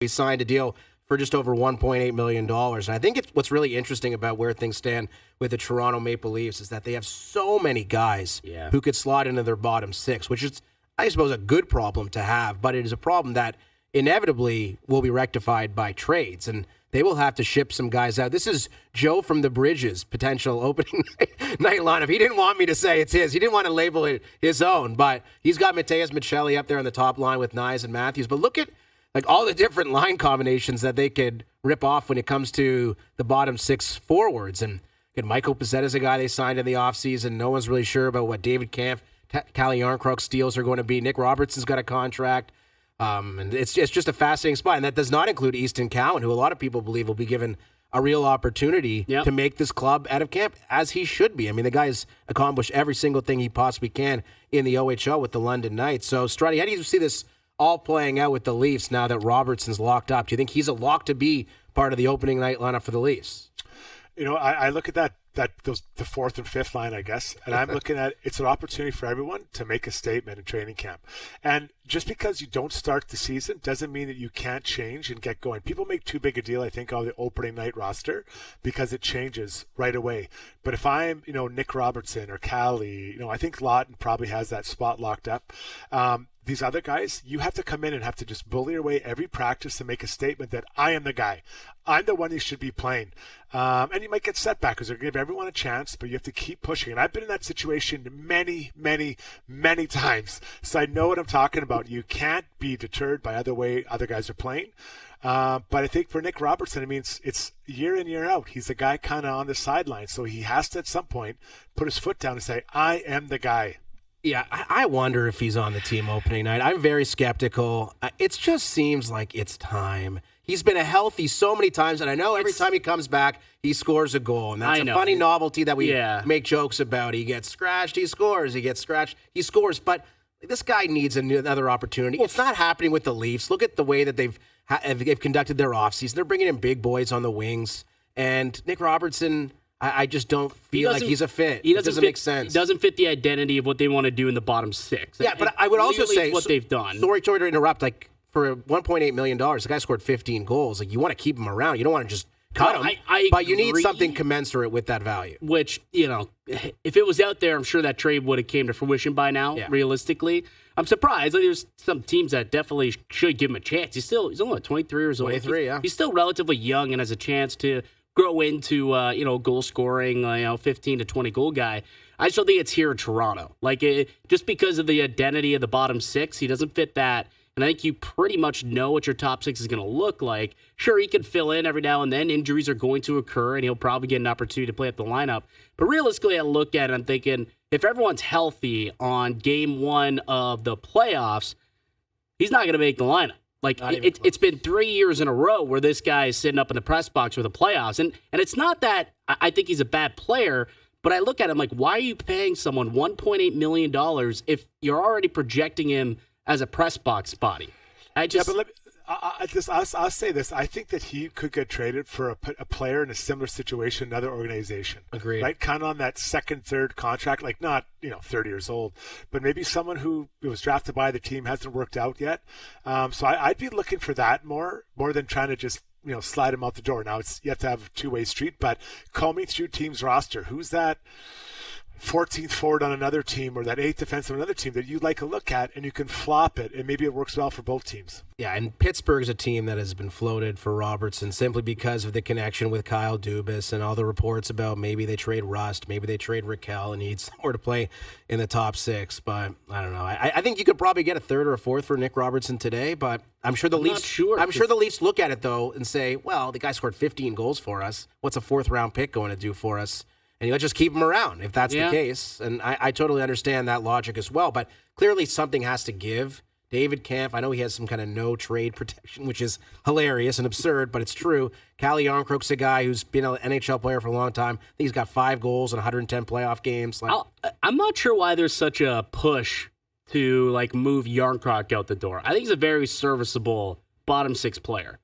He signed a deal for just over $1.8 million. And I think what's really interesting about where things stand with the Toronto Maple Leafs is that they have so many guys who could slot into their bottom six, which is, I suppose, a good problem to have, but it is a problem that inevitably will be rectified by trades, and they will have to ship some guys out. This is Joe from the Bridges' potential opening night lineup. He didn't want me to say it's his. He didn't want to label it his own, but he's got Mateus Michelli up there on the top line with Nyes and Matthews. But look at all the different line combinations that they could rip off when it comes to the bottom six forwards. And Michael Pezzetta's a guy they signed in the offseason. No one's really sure about what David Kampf, Calle Yarncroke's deals are going to be. Nick Robertson's got a contract. And it's just a fascinating spot. And that does not include Easton Cowan, who a lot of people believe will be given a real opportunity to make this club out of camp, as he should be. I mean, the guy's accomplished every single thing he possibly can in the OHL with the London Knights. So, Struddy, how do you see this all playing out with the Leafs now that Robertson's locked up? Do you think he's a lock to be part of the opening night lineup for the Leafs? I look at the fourth and fifth line, I guess, and I'm looking at it's an opportunity for everyone to make a statement in training camp. And just because you don't start the season doesn't mean that you can't change and get going. People make too big a deal, I think, of the opening night roster because it changes right away. But if I'm, Nick Robertson or Callie, I think Lawton probably has that spot locked up. These other guys, you have to come in and have to just bully your way every practice to make a statement that I am the guy. I'm the one you should be playing. And you might get setback because they're going to give everyone a chance, but you have to keep pushing. And I've been in that situation many, many, many times. So I know what I'm talking about. You can't be deterred by the way other guys are playing. But I think for Nick Robertson, it's year in, year out. He's the guy kind of on the sideline. So he has to, at some point, put his foot down and say, I am the guy. Yeah, I wonder if he's on the team opening night. I'm very skeptical. It just seems like it's time. He's been healthy so many times, and I know every time he comes back, he scores a goal. And that's a funny novelty that we make jokes about. He gets scratched, he scores. He gets scratched, he scores. But this guy needs another opportunity. It's not happening with the Leafs. Look at the way that they've conducted their offseason. They're bringing in big boys on the wings. And Nick Robertson, I just don't feel like he's a fit. It doesn't make sense. He doesn't fit the identity of what they want to do in the bottom six. Yeah, but I would also say what they've done. Sorry to interrupt. For $1.8 million, the guy scored 15 goals. You want to keep him around. You don't want to just cut him. But you need something commensurate with that value. Which, if it was out there, I'm sure that trade would have came to fruition by now, realistically. I'm surprised. There's some teams that definitely should give him a chance. He's only 23 years old. 23, yeah. He's still relatively young and has a chance to grow into, goal scoring, 15 to 20 goal guy. I still think it's here in Toronto. Just because of the identity of the bottom six, he doesn't fit that. And I think you pretty much know what your top six is going to look like. Sure, he can fill in every now and then. Injuries are going to occur, and he'll probably get an opportunity to play up the lineup. But realistically, I look at it, I'm thinking, if everyone's healthy on game one of the playoffs, he's not going to make the lineup. It's been 3 years in a row where this guy is sitting up in the press box for the playoffs. And it's not that I think he's a bad player, but I look at him like, why are you paying someone $1.8 million if you're already projecting him as a press box body? I'll say this. I think that he could get traded for a player in a similar situation, another organization. Agreed. Right? Kind of on that second, third contract, not 30 years old, but maybe someone who was drafted by the team hasn't worked out yet. So I'd be looking for that more than trying to just slide him out the door. Now you have to have a two-way street, but call me through team's roster. Who's that 14th forward on another team or that 8th defensive on another team that you'd like a look at, and you can flop it, and maybe it works well for both teams. Yeah, and Pittsburgh's a team that has been floated for Robertson simply because of the connection with Kyle Dubas and all the reports about maybe they trade Rust, maybe they trade Raquel and need somewhere to play in the top six. But I don't know. I think you could probably get a third or a fourth for Nick Robertson today, but I'm sure the Leafs look at it, though, and say, well, the guy scored 15 goals for us. What's a fourth-round pick going to do for us? And let's just keep him around if that's the case. And I totally understand that logic as well. But clearly something has to give. David Kampf, I know he has some kind of no-trade protection, which is hilarious and absurd, but it's true. Calle Yarncroke's a guy who's been an NHL player for a long time. I think he's got 5 goals in 110 playoff games. I'm not sure why there's such a push to move Yarncroke out the door. I think he's a very serviceable bottom six player.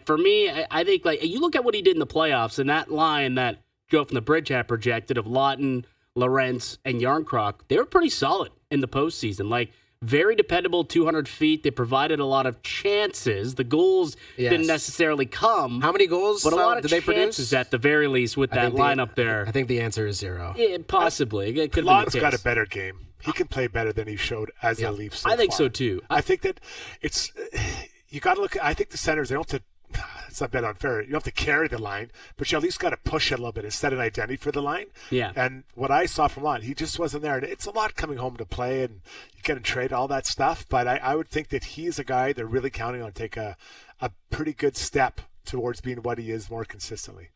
For me, I think you look at what he did in the playoffs, and that line that Joe from the Bridge had projected of Lawton, Lorentz, and Yarncroke, they were pretty solid in the postseason. very dependable 200 feet. They provided a lot of chances. The goals didn't necessarily come. How many goals but a lot of did they produce? chances at the very least with that lineup there. I think the answer is 0. Yeah, possibly. It could Lon's got a better game. He can play better than he showed as a Leaf so I think far. so too. I think that it's you got to look at. I think the centers, they don't have to. It's not bad unfair. You don't have to carry the line, but you at least got to push it a little bit and set an identity for the line. Yeah. And what I saw from Lon, he just wasn't there. And it's a lot coming home to play, and you get him trade, all that stuff. But I would think that he's a guy they're really counting on to take a pretty good step towards being what he is more consistently.